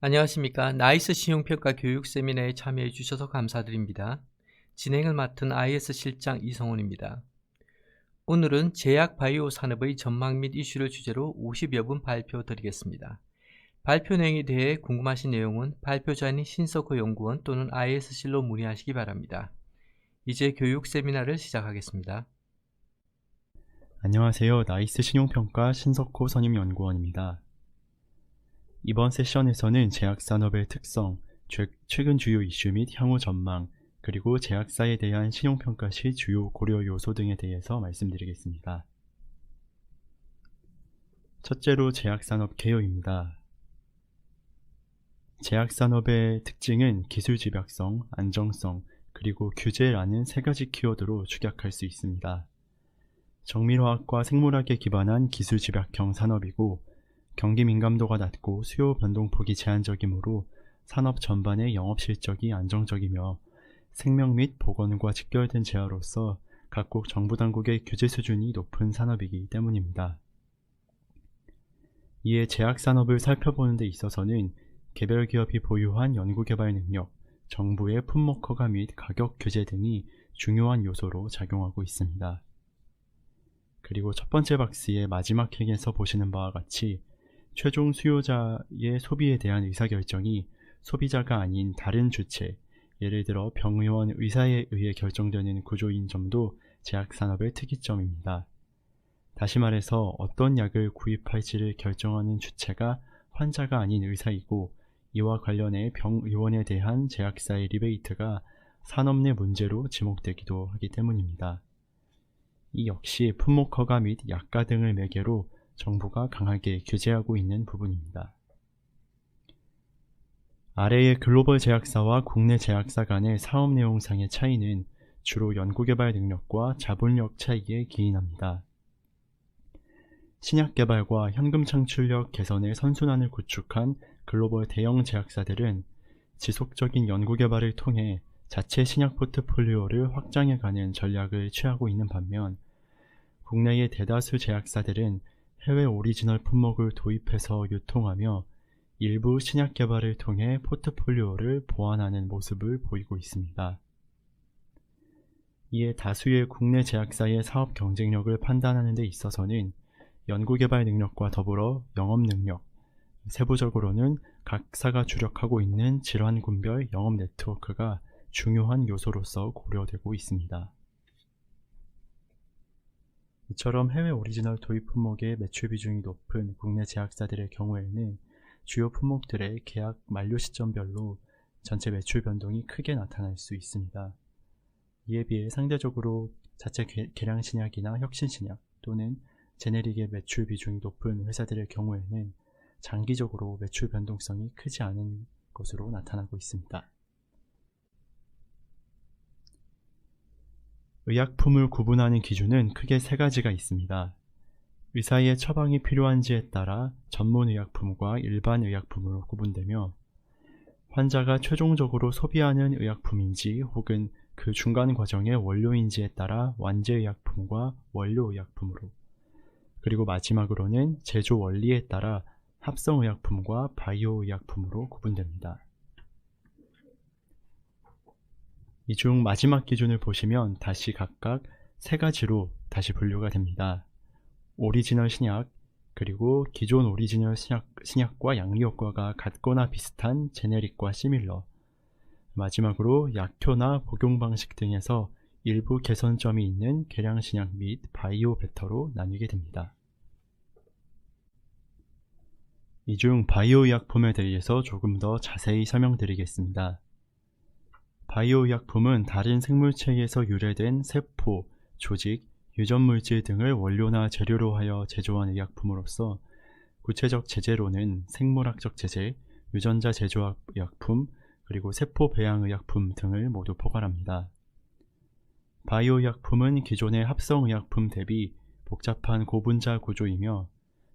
안녕하십니까. 나이스 신용평가 교육 세미나에 참여해 주셔서 감사드립니다. 진행을 맡은 IS 실장 이성훈입니다. 오늘은 제약 바이오 산업의 전망 및 이슈를 주제로 50여 분 발표 드리겠습니다. 발표 내용에 대해 궁금하신 내용은 발표자인 신석호 연구원 또는 IS실로 문의하시기 바랍니다. 이제 교육 세미나를 시작하겠습니다. 안녕하세요. 나이스 신용평가 신석호 선임연구원입니다. 이번 세션에서는 제약산업의 특성, 최근 주요 이슈 및 향후 전망, 그리고 제약사에 대한 신용평가 시 주요 고려 요소 등에 대해서 말씀드리겠습니다. 첫째로 제약산업 개요입니다. 제약산업의 특징은 기술 집약성, 안정성, 그리고 규제라는 세 가지 키워드로 축약할 수 있습니다. 정밀화학과 생물학에 기반한 기술 집약형 산업이고 경기 민감도가 낮고 수요 변동폭이 제한적이므로 산업 전반의 영업 실적이 안정적이며 생명 및 보건과 직결된 제어로서 각국 정부 당국의 규제 수준이 높은 산업이기 때문입니다. 이에 제약 산업을 살펴보는 데 있어서는 개별 기업이 보유한 연구개발 능력, 정부의 품목 허가 및 가격 규제 등이 중요한 요소로 작용하고 있습니다. 그리고 첫 번째 박스의 마지막 행에서 보시는 바와 같이 최종 수요자의 소비에 대한 의사결정이 소비자가 아닌 다른 주체, 예를 들어 병의원 의사에 의해 결정되는 구조인 점도 제약산업의 특이점입니다. 다시 말해서 어떤 약을 구입할지를 결정하는 주체가 환자가 아닌 의사이고 이와 관련해 병의원에 대한 제약사의 리베이트가 산업 내 문제로 지목되기도 하기 때문입니다. 이 역시 품목 허가 및 약가 등을 매개로 정부가 강하게 규제하고 있는 부분입니다. 아래의 글로벌 제약사와 국내 제약사 간의 사업 내용상의 차이는 주로 연구개발 능력과 자본력 차이에 기인합니다. 신약 개발과 현금 창출력 개선의 선순환을 구축한 글로벌 대형 제약사들은 지속적인 연구개발을 통해 자체 신약 포트폴리오를 확장해가는 전략을 취하고 있는 반면 국내의 대다수 제약사들은 해외 오리지널 품목을 도입해서 유통하며 일부 신약 개발을 통해 포트폴리오를 보완하는 모습을 보이고 있습니다. 이에 다수의 국내 제약사의 사업 경쟁력을 판단하는 데 있어서는 연구개발 능력과 더불어 영업 능력, 세부적으로는 각 사가 주력하고 있는 질환군별 영업 네트워크가 중요한 요소로서 고려되고 있습니다. 이처럼 해외 오리지널 도입 품목의 매출 비중이 높은 국내 제약사들의 경우에는 주요 품목들의 계약 만료 시점별로 전체 매출 변동이 크게 나타날 수 있습니다. 이에 비해 상대적으로 자체 개량 신약이나 혁신 신약 또는 제네릭의 매출 비중이 높은 회사들의 경우에는 장기적으로 매출 변동성이 크지 않은 것으로 나타나고 있습니다. 의약품을 구분하는 기준은 크게 세 가지가 있습니다. 의사의 처방이 필요한지에 따라 전문의약품과 일반 의약품으로 구분되며 환자가 최종적으로 소비하는 의약품인지 혹은 그 중간 과정의 원료인지에 따라 완제의약품과 원료의약품으로, 그리고 마지막으로는 제조 원리에 따라 합성의약품과 바이오의약품으로 구분됩니다. 이 중 마지막 기준을 보시면 다시 각각 세 가지로 다시 분류가 됩니다. 오리지널 신약, 그리고 기존 오리지널 신약과 양리효과가 같거나 비슷한 제네릭과 시밀러, 마지막으로 약효나 복용 방식 등에서 일부 개선점이 있는 개량 신약 및 바이오 베터로 나뉘게 됩니다. 이 중 바이오 의약품에 대해서 조금 더 자세히 설명드리겠습니다. 바이오 의약품은 다른 생물체에서 유래된 세포, 조직, 유전물질 등을 원료나 재료로 하여 제조한 의약품으로서 구체적 제재로는 생물학적 제재, 유전자 제조학 의약품, 그리고 세포 배양 의약품 등을 모두 포괄합니다. 바이오 의약품은 기존의 합성 의약품 대비 복잡한 고분자 구조이며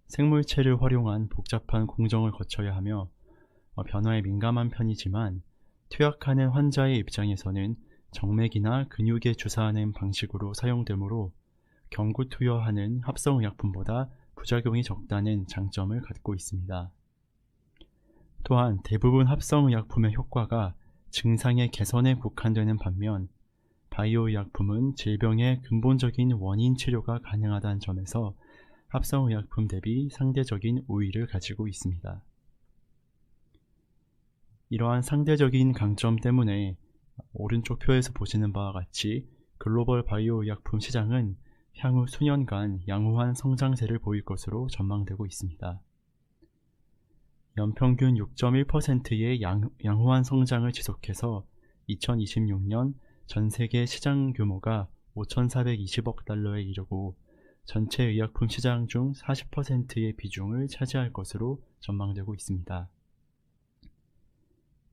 생물체를 활용한 복잡한 공정을 거쳐야 하며 변화에 민감한 편이지만 투약하는 환자의 입장에서는 정맥이나 근육에 주사하는 방식으로 사용되므로 경구 투여하는 합성의약품보다 부작용이 적다는 장점을 갖고 있습니다. 또한 대부분 합성의약품의 효과가 증상의 개선에 국한되는 반면 바이오 의약품은 질병의 근본적인 원인 치료가 가능하다는 점에서 합성의약품 대비 상대적인 우위를 가지고 있습니다. 이러한 상대적인 강점 때문에 오른쪽 표에서 보시는 바와 같이 글로벌 바이오 의약품 시장은 향후 수년간 양호한 성장세를 보일 것으로 전망되고 있습니다. 연평균 6.1%의 양호한 성장을 지속해서 2026년 전 세계 시장 규모가 5,420억 달러에 이르고 전체 의약품 시장 중 40%의 비중을 차지할 것으로 전망되고 있습니다.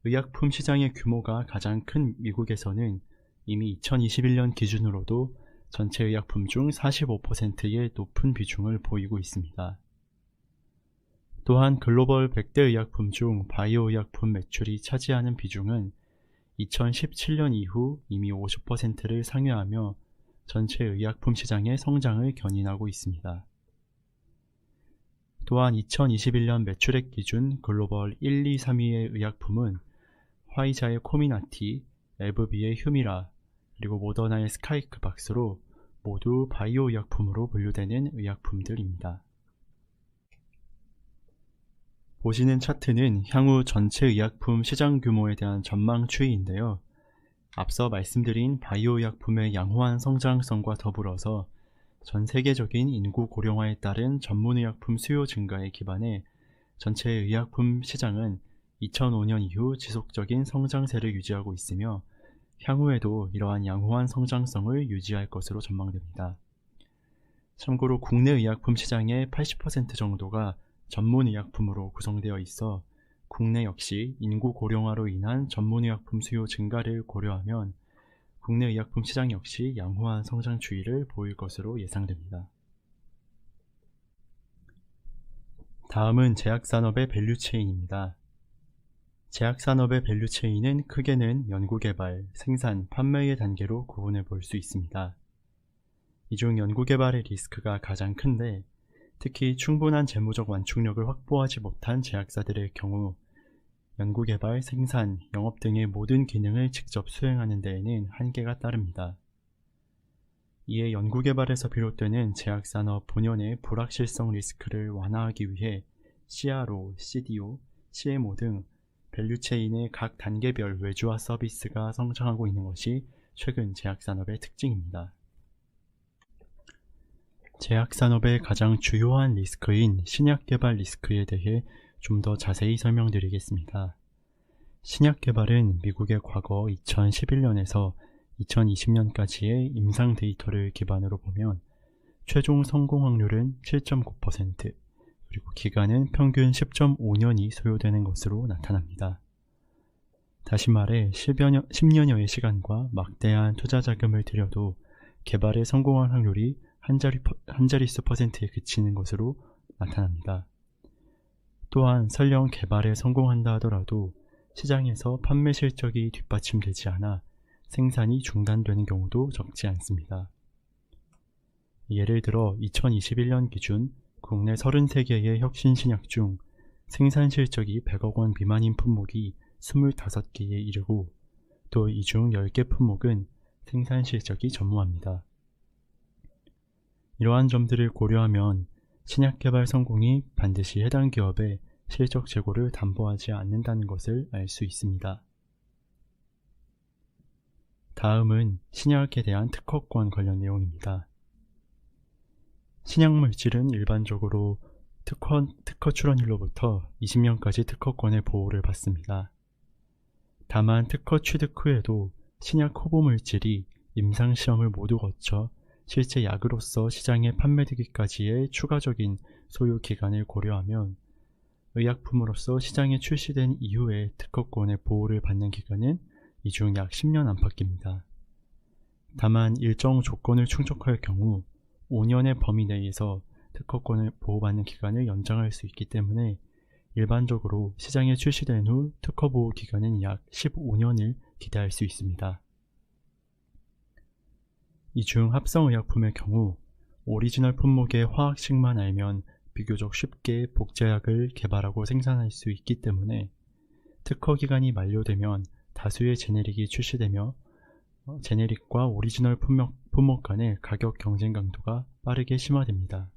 의약품 시장의 규모가 가장 큰 미국에서는 이미 2021년 기준으로도 전체 의약품 중 45%의 높은 비중을 보이고 있습니다. 또한 글로벌 100대 의약품 중 바이오 의약품 매출이 차지하는 비중은 2017년 이후 이미 50%를 상회하며 전체 의약품 시장의 성장을 견인하고 있습니다. 또한 2021년 매출액 기준 글로벌 1, 2, 3위의 의약품은 화이자의 코미나티, 에브비의 휴미라, 그리고 모더나의 스카이크박스로 모두 바이오 의약품으로 분류되는 의약품들입니다. 보시는 차트는 향후 전체 의약품 시장 규모에 대한 전망 추이인데요. 앞서 말씀드린 바이오 의약품의 양호한 성장성과 더불어서 전 세계적인 인구 고령화에 따른 전문 의약품 수요 증가에 기반해 전체 의약품 시장은 2005년 이후 지속적인 성장세를 유지하고 있으며 향후에도 이러한 양호한 성장성을 유지할 것으로 전망됩니다. 참고로 국내 의약품 시장의 80% 정도가 전문 의약품으로 구성되어 있어 국내 역시 인구 고령화로 인한 전문 의약품 수요 증가를 고려하면 국내 의약품 시장 역시 양호한 성장 추이를 보일 것으로 예상됩니다. 다음은 제약산업의 밸류체인입니다. 제약산업의 밸류체인은 크게는 연구개발, 생산, 판매의 단계로 구분해 볼 수 있습니다. 이 중 연구개발의 리스크가 가장 큰데 특히 충분한 재무적 완충력을 확보하지 못한 제약사들의 경우 연구개발, 생산, 영업 등의 모든 기능을 직접 수행하는 데에는 한계가 따릅니다. 이에 연구개발에서 비롯되는 제약산업 본연의 불확실성 리스크를 완화하기 위해 CRO, CDO, CMO 등 밸류체인의 각 단계별 외주화 서비스가 성장하고 있는 것이 최근 제약산업의 특징입니다. 제약산업의 가장 주요한 리스크인 신약 개발 리스크에 대해 좀 더 자세히 설명드리겠습니다. 신약 개발은 미국의 과거 2011년에서 2020년까지의 임상 데이터를 기반으로 보면 최종 성공 확률은 7.9%, 그리고 기간은 평균 10.5년이 소요되는 것으로 나타납니다. 다시 말해 10년여의 시간과 막대한 투자 자금을 들여도 개발에 성공할 확률이 한 자릿수 %에 그치는 것으로 나타납니다. 또한 설령 개발에 성공한다 하더라도 시장에서 판매 실적이 뒷받침되지 않아 생산이 중단되는 경우도 적지 않습니다. 예를 들어 2021년 기준 국내 33개의 혁신신약 중 생산 실적이 100억 원 미만인 품목이 25개에 이르고 또 이 중 10개 품목은 생산 실적이 전무합니다. 이러한 점들을 고려하면 신약 개발 성공이 반드시 해당 기업의 실적 재고를 담보하지 않는다는 것을 알 수 있습니다. 다음은 신약에 대한 특허권 관련 내용입니다. 신약물질은 일반적으로 특허 출원일로부터 20년까지 특허권의 보호를 받습니다. 다만 특허 취득 후에도 신약 후보물질이 임상시험을 모두 거쳐 실제 약으로서 시장에 판매되기까지의 추가적인 소요 기간을 고려하면 의약품으로서 시장에 출시된 이후에 특허권의 보호를 받는 기간은 이 중 약 10년 안팎입니다. 다만 일정 조건을 충족할 경우 5년의 범위 내에서 특허권을 보호받는 기간을 연장할 수 있기 때문에 일반적으로 시장에 출시된 후 특허 보호 기간은 약 15년을 기대할 수 있습니다. 이 중 합성의약품의 경우 오리지널 품목의 화학식만 알면 비교적 쉽게 복제약을 개발하고 생산할 수 있기 때문에 특허 기간이 만료되면 다수의 제네릭이 출시되며 제네릭과 오리지널 품목 간의 가격 경쟁 강도가 빠르게 심화됩니다.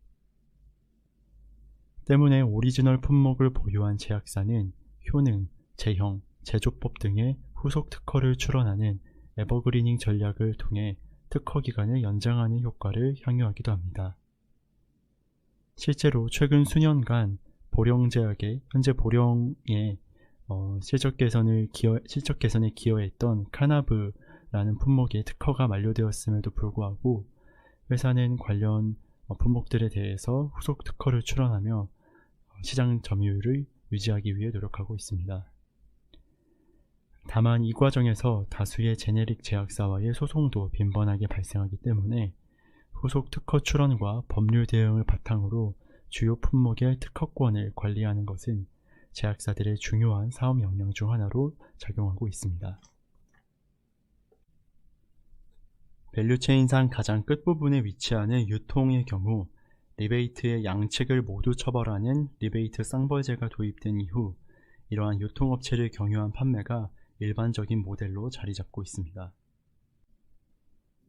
때문에 오리지널 품목을 보유한 제약사는 효능, 제형, 제조법 등의 후속 특허를 출원하는 에버그리닝 전략을 통해 특허 기간을 연장하는 효과를 향유하기도 합니다. 실제로 최근 수년간 보령제약의 현재 보령의 실적 개선에 기여했던 카나브라는 품목의 특허가 만료되었음에도 불구하고 회사는 관련 품목들에 대해서 후속 특허를 출원하며 시장 점유율을 유지하기 위해 노력하고 있습니다. 다만 이 과정에서 다수의 제네릭 제약사와의 소송도 빈번하게 발생하기 때문에 후속 특허 출원과 법률 대응을 바탕으로 주요 품목의 특허권을 관리하는 것은 제약사들의 중요한 사업 역량 중 하나로 작용하고 있습니다. 밸류체인상 가장 끝부분에 위치하는 유통의 경우 리베이트의 양측을 모두 처벌하는 리베이트 쌍벌제가 도입된 이후 이러한 유통업체를 경유한 판매가 일반적인 모델로 자리 잡고 있습니다.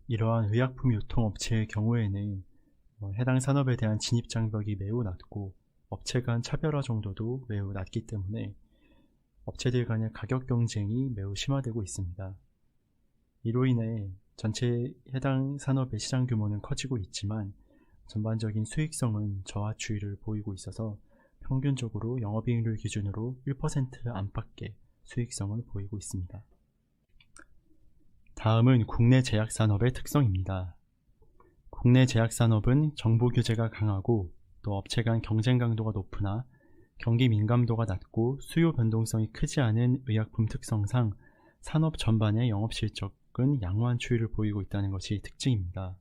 이러한 의약품 유통업체의 경우에는 해당 산업에 대한 진입장벽이 매우 낮고 업체 간 차별화 정도도 매우 낮기 때문에 업체들 간의 가격 경쟁이 매우 심화되고 있습니다. 이로 인해 전체 해당 산업의 시장 규모는 커지고 있지만 전반적인 수익성은 저하추이를 보이고 있어서 평균적으로 영업이익률 기준으로 1% 안팎의 수익성을 보이고 있습니다. 다음은 국내 제약산업의 특성입니다. 국내 제약산업은 정보 규제가 강하고 또 업체 간 경쟁 강도가 높으나 경기 민감도가 낮고 수요 변동성이 크지 않은 의약품 특성상 산업 전반의 영업실적은 양호한 추이를 보이고 있다는 것이 특징입니다.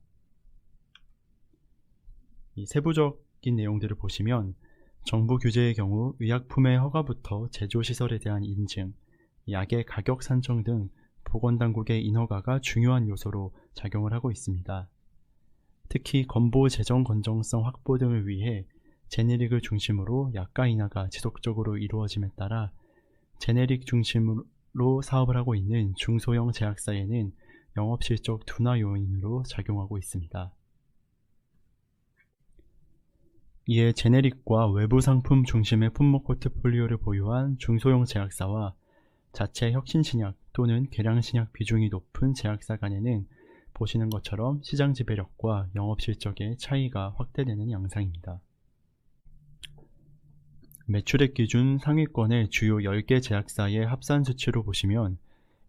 이 세부적인 내용들을 보시면 정부 규제의 경우 의약품의 허가부터 제조시설에 대한 인증, 약의 가격 산정 등 보건당국의 인허가가 중요한 요소로 작용을 하고 있습니다. 특히 건보 재정 건정성 확보 등을 위해 제네릭을 중심으로 약가 인하가 지속적으로 이루어짐에 따라 제네릭 중심으로 사업을 하고 있는 중소형 제약사에는 영업실적 둔화 요인으로 작용하고 있습니다. 이에 제네릭과 외부 상품 중심의 품목 포트폴리오를 보유한 중소형 제약사와 자체 혁신신약 또는 개량신약 비중이 높은 제약사 간에는 보시는 것처럼 시장 지배력과 영업실적의 차이가 확대되는 양상입니다. 매출액 기준 상위권의 주요 10개 제약사의 합산 수치로 보시면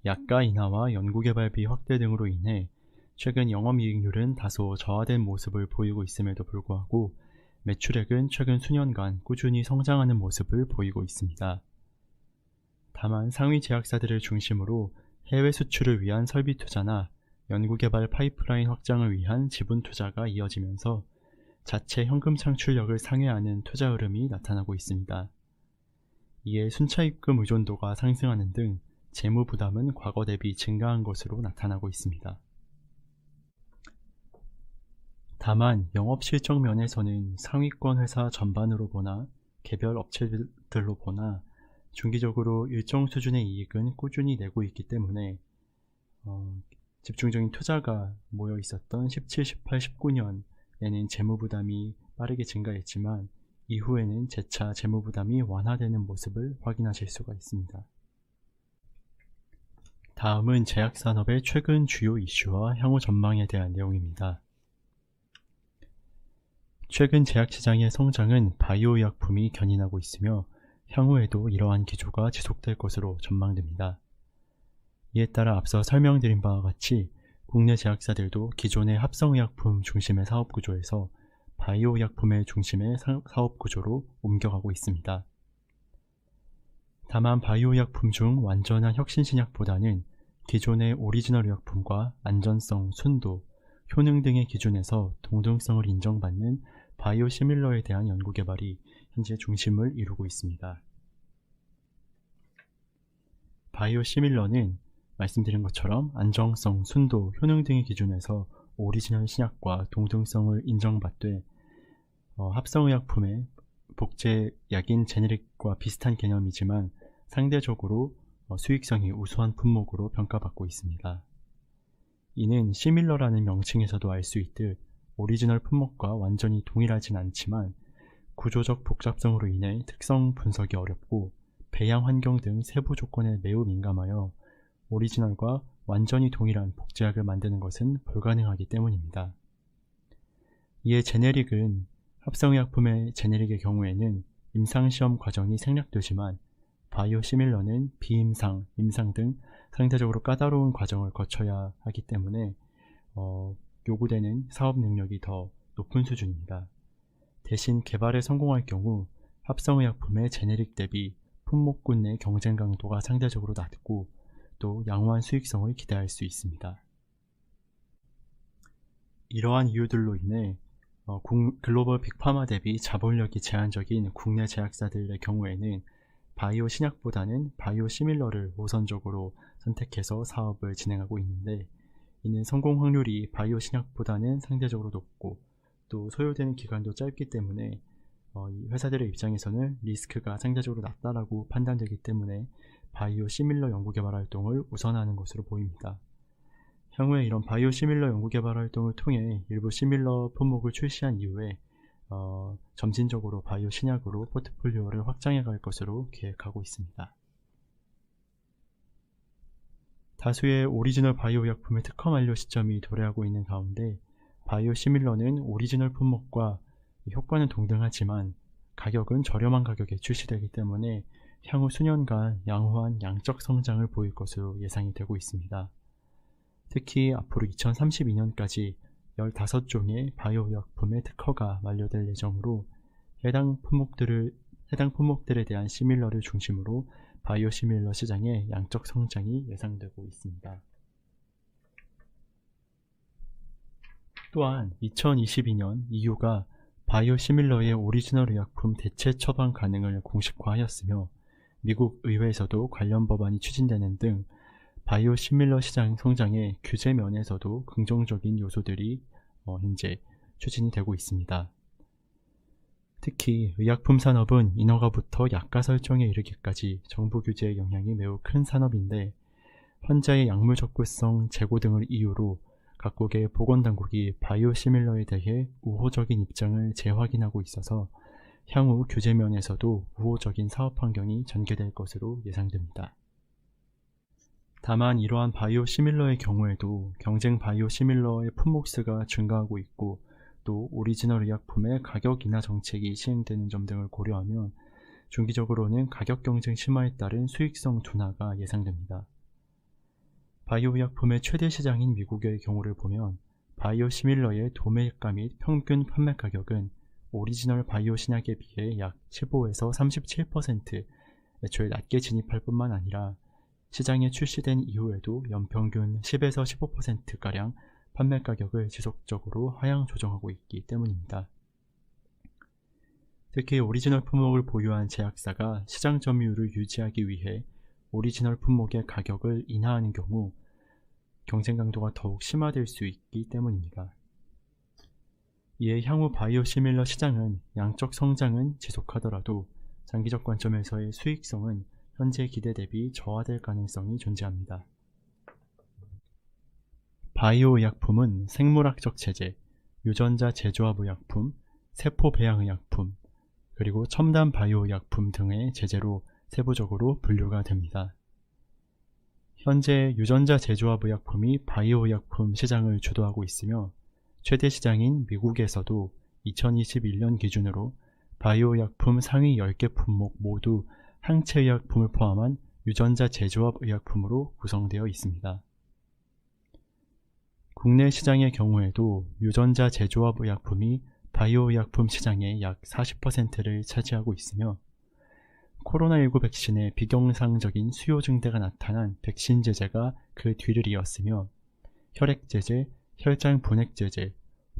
약가 인하와 연구개발비 확대 등으로 인해 최근 영업이익률은 다소 저하된 모습을 보이고 있음에도 불구하고 매출액은 최근 수년간 꾸준히 성장하는 모습을 보이고 있습니다. 다만 상위 제약사들을 중심으로 해외 수출을 위한 설비 투자나 연구개발 파이프라인 확장을 위한 지분 투자가 이어지면서 자체 현금 창출력을 상회하는 투자 흐름이 나타나고 있습니다. 이에 순차입금 의존도가 상승하는 등 재무 부담은 과거 대비 증가한 것으로 나타나고 있습니다. 다만 영업 실적 면에서는 상위권 회사 전반으로 보나 개별 업체들로 보나 중기적으로 일정 수준의 이익은 꾸준히 내고 있기 때문에 집중적인 투자가 모여 있었던 17, 18, 19년에는 재무부담이 빠르게 증가했지만 이후에는 재차 재무부담이 완화되는 모습을 확인하실 수가 있습니다. 다음은 제약산업의 최근 주요 이슈와 향후 전망에 대한 내용입니다. 최근 제약시장의 성장은 바이오 의약품이 견인하고 있으며 향후에도 이러한 기조가 지속될 것으로 전망됩니다. 이에 따라 앞서 설명드린 바와 같이 국내 제약사들도 기존의 합성의약품 중심의 사업구조에서 바이오 의약품의 중심의 사업구조로 옮겨가고 있습니다. 다만 바이오 의약품 중 완전한 혁신신약보다는 기존의 오리지널 의약품과 안전성, 순도, 효능 등의 기준에서 동등성을 인정받는 바이오 시밀러에 대한 연구개발이 현재 중심을 이루고 있습니다. 바이오 시밀러는 말씀드린 것처럼 안정성, 순도, 효능 등의 기준에서 오리지널 신약과 동등성을 인정받되 합성의약품의 복제약인 제네릭과 비슷한 개념이지만 상대적으로 수익성이 우수한 품목으로 평가받고 있습니다. 이는 시밀러라는 명칭에서도 알 수 있듯 오리지널 품목과 완전히 동일하진 않지만 구조적 복잡성으로 인해 특성 분석이 어렵고 배양 환경 등 세부 조건에 매우 민감하여 오리지널과 완전히 동일한 복제약을 만드는 것은 불가능하기 때문입니다. 이에 제네릭은 합성의약품의 제네릭의 경우에는 임상시험 과정이 생략되지만 바이오 시밀러는 비임상, 임상 등 상대적으로 까다로운 과정을 거쳐야 하기 때문에 요구되는 사업 능력이 더 높은 수준입니다. 대신 개발에 성공할 경우 합성의약품의 제네릭 대비 품목군 내 경쟁 강도가 상대적으로 낮고 또 양호한 수익성을 기대할 수 있습니다. 이러한 이유들로 인해 글로벌 빅파마 대비 자본력이 제한적인 국내 제약사들의 경우에는 바이오 신약보다는 바이오 시밀러를 우선적으로 선택해서 사업을 진행하고 있는데, 이는 성공 확률이 바이오 신약보다는 상대적으로 높고 또 소요되는 기간도 짧기 때문에 이 회사들의 입장에서는 리스크가 상대적으로 낮다라고 판단되기 때문에 바이오 시밀러 연구개발 활동을 우선하는 것으로 보입니다. 향후에 이런 바이오 시밀러 연구개발 활동을 통해 일부 시밀러 품목을 출시한 이후에 점진적으로 바이오 신약으로 포트폴리오를 확장해 갈 것으로 계획하고 있습니다. 다수의 오리지널 바이오 약품의 특허 만료 시점이 도래하고 있는 가운데 바이오 시밀러는 오리지널 품목과 효과는 동등하지만 가격은 저렴한 가격에 출시되기 때문에 향후 수년간 양호한 양적 성장을 보일 것으로 예상이 되고 있습니다. 특히 앞으로 2032년까지 15종의 바이오 약품의 특허가 만료될 예정으로 해당 품목들에 대한 시밀러를 중심으로 바이오 시밀러 시장의 양적 성장이 예상되고 있습니다. 또한 2022년 EU가 바이오 시밀러의 오리지널 의약품 대체 처방 가능을 공식화하였으며 미국 의회에서도 관련 법안이 추진되는 등 바이오 시밀러 시장 성장의 규제 면에서도 긍정적인 요소들이 현재 추진이 되고 있습니다. 특히 의약품 산업은 인허가부터 약가 설정에 이르기까지 정부 규제의 영향이 매우 큰 산업인데, 환자의 약물 접근성 제고 등을 이유로 각국의 보건당국이 바이오 시밀러에 대해 우호적인 입장을 재확인하고 있어서 향후 규제 면에서도 우호적인 사업 환경이 전개될 것으로 예상됩니다. 다만 이러한 바이오 시밀러의 경우에도 경쟁 바이오 시밀러의 품목수가 증가하고 있고 또 오리지널 의약품의 가격 인하 정책이 시행되는 점 등을 고려하면 중기적으로는 가격 경쟁 심화에 따른 수익성 둔화가 예상됩니다. 바이오 의약품의 최대 시장인 미국의 경우를 보면 바이오 시밀러의 도매가 및 평균 판매 가격은 오리지널 바이오 신약에 비해 약 15에서 37% 애초에 낮게 진입할 뿐만 아니라 시장에 출시된 이후에도 연평균 10에서 15%가량 판매 가격을 지속적으로 하향 조정하고 있기 때문입니다. 특히 오리지널 품목을 보유한 제약사가 시장 점유율을 유지하기 위해 오리지널 품목의 가격을 인하하는 경우 경쟁 강도가 더욱 심화될 수 있기 때문입니다. 이에 향후 바이오 시밀러 시장은 양적 성장은 지속하더라도 장기적 관점에서의 수익성은 현재 기대 대비 저하될 가능성이 존재합니다. 바이오 의약품은 생물학적 체제, 유전자 재조합 의약품, 세포 배양 의약품, 그리고 첨단 바이오 의약품 등의 제재로 세부적으로 분류가 됩니다. 현재 유전자 재조합 의약품이 바이오 의약품 시장을 주도하고 있으며 최대 시장인 미국에서도 2021년 기준으로 바이오 의약품 상위 10개 품목 모두 항체 의약품을 포함한 유전자 재조합 의약품으로 구성되어 있습니다. 국내 시장의 경우에도 유전자 재조합 의약품이 바이오 의약품 시장의 약 40%를 차지하고 있으며 코로나19 백신의 비경상적인 수요 증대가 나타난 백신 제재가 그 뒤를 이었으며 혈액 제재, 혈장 분핵 제재,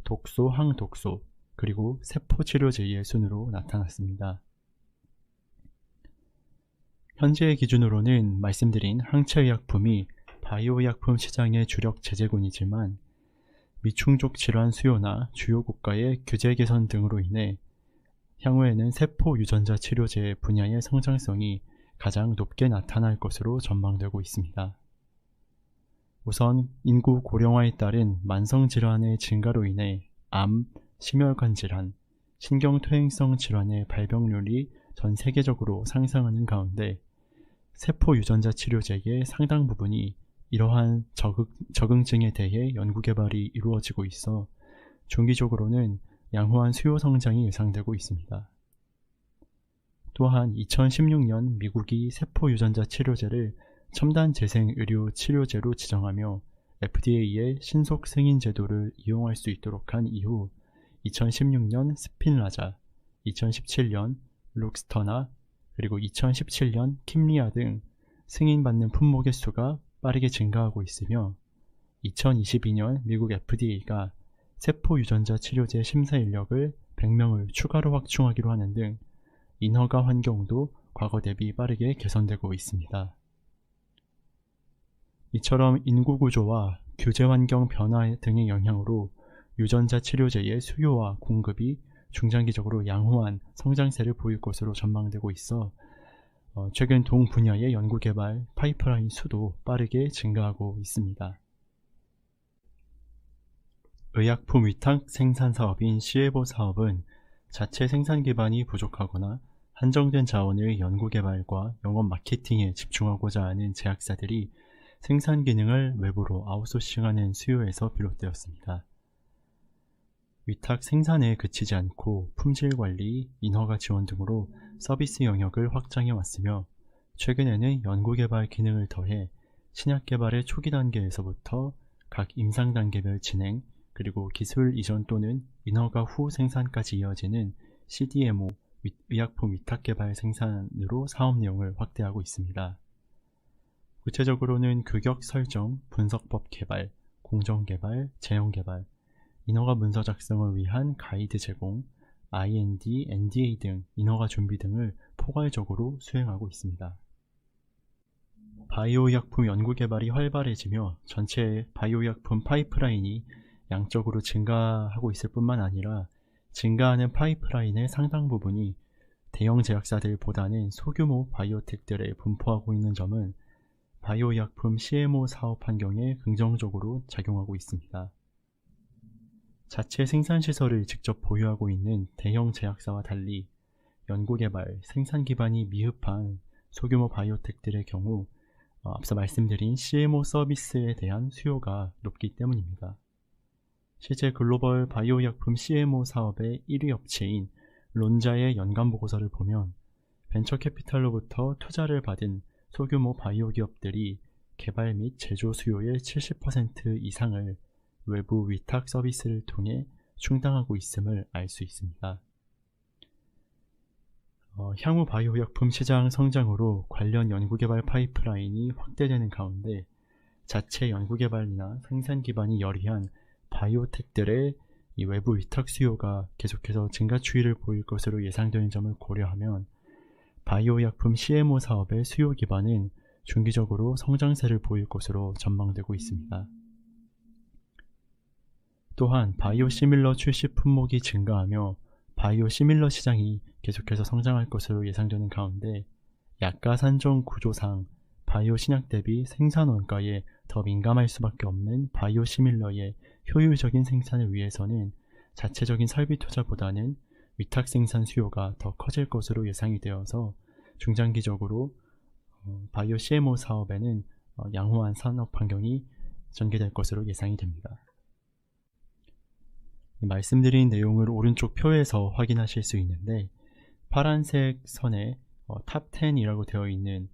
독소, 항독소, 그리고 세포 치료 제의의 순으로 나타났습니다. 현재의 기준으로는 말씀드린 항체 의약품이 바이오 의약품 시장의 주력 제재군이지만 미충족 질환 수요나 주요 국가의 규제 개선 등으로 인해 향후에는 세포 유전자 치료제 분야의 성장성이 가장 높게 나타날 것으로 전망되고 있습니다. 우선 인구 고령화에 따른 만성질환의 증가로 인해 암, 심혈관 질환, 신경퇴행성 질환의 발병률이 전 세계적으로 상승하는 가운데 세포 유전자 치료제의 상당 부분이 이러한 적응증에 대해 연구 개발이 이루어지고 있어 중기적으로는 양호한 수요 성장이 예상되고 있습니다. 또한 2016년 미국이 세포 유전자 치료제를 첨단 재생 의료 치료제로 지정하며 FDA의 신속 승인 제도를 이용할 수 있도록 한 이후 2016년 스핀라자, 2017년 룩스터나 그리고 2017년 킴리아 등 승인받는 품목의 수가 빠르게 증가하고 있으며 2022년 미국 FDA가 세포 유전자 치료제 심사 인력을 100명을 추가로 확충하기로 하는 등 인허가 환경도 과거 대비 빠르게 개선되고 있습니다. 이처럼 인구 구조와 규제 환경 변화 등의 영향으로 유전자 치료제의 수요와 공급이 중장기적으로 양호한 성장세를 보일 것으로 전망되고 있어 최근 동 분야의 연구개발 파이프라인 수도 빠르게 증가하고 있습니다. 의약품 위탁 생산 사업인 CMO 사업은 자체 생산 기반이 부족하거나 한정된 자원의 연구개발과 영업 마케팅에 집중하고자 하는 제약사들이 생산 기능을 외부로 아웃소싱하는 수요에서 비롯되었습니다. 위탁 생산에 그치지 않고 품질 관리, 인허가 지원 등으로 서비스 영역을 확장해 왔으며 최근에는 연구개발 기능을 더해 신약 개발의 초기 단계에서부터 각 임상 단계별 진행, 그리고 기술 이전 또는 인허가 후 생산까지 이어지는 CDMO, 의약품 위탁 개발 생산으로 사업 내용을 확대하고 있습니다. 구체적으로는 규격 설정, 분석법 개발, 공정 개발, 제형 개발, 인허가 문서 작성을 위한 가이드 제공, IND, NDA 등 인허가 준비 등을 포괄적으로 수행하고 있습니다. 바이오의약품 연구개발이 활발해지며 전체 바이오의약품 파이프라인이 양적으로 증가하고 있을 뿐만 아니라 증가하는 파이프라인의 상당 부분이 대형 제약사들보다는 소규모 바이오텍들에 분포하고 있는 점은 바이오의약품 CMO 사업 환경에 긍정적으로 작용하고 있습니다. 자체 생산시설을 직접 보유하고 있는 대형 제약사와 달리 연구개발, 생산 기반이 미흡한 소규모 바이오텍들의 경우 앞서 말씀드린 CMO 서비스에 대한 수요가 높기 때문입니다. 실제 글로벌 바이오의약품 CMO 사업의 1위 업체인 론자의 연간 보고서를 보면 벤처 캐피탈로부터 투자를 받은 소규모 바이오 기업들이 개발 및 제조 수요의 70% 이상을 외부 위탁 서비스를 통해 충당하고 있음을 알 수 있습니다. 향후 바이오의약품 시장 성장으로 관련 연구개발 파이프라인이 확대되는 가운데 자체 연구개발이나 생산 기반이 여리한 바이오텍들의 이 외부 위탁 수요가 계속해서 증가 추이를 보일 것으로 예상되는 점을 고려하면 바이오의약품 CMO 사업의 수요 기반은 중기적으로 성장세를 보일 것으로 전망되고 있습니다. 또한 바이오시밀러 출시 품목이 증가하며 바이오시밀러 시장이 계속해서 성장할 것으로 예상되는 가운데 약가 산정 구조상 바이오 신약 대비 생산 원가에 더 민감할 수밖에 없는 바이오시밀러의 효율적인 생산을 위해서는 자체적인 설비 투자보다는 위탁 생산 수요가 더 커질 것으로 예상이 되어서 중장기적으로 바이오 CMO 사업에는 양호한 산업 환경이 전개될 것으로 예상이 됩니다. 말씀드린 내용을 오른쪽 표에서 확인하실 수 있는데 파란색 선에 탑 10이라고 되어 있는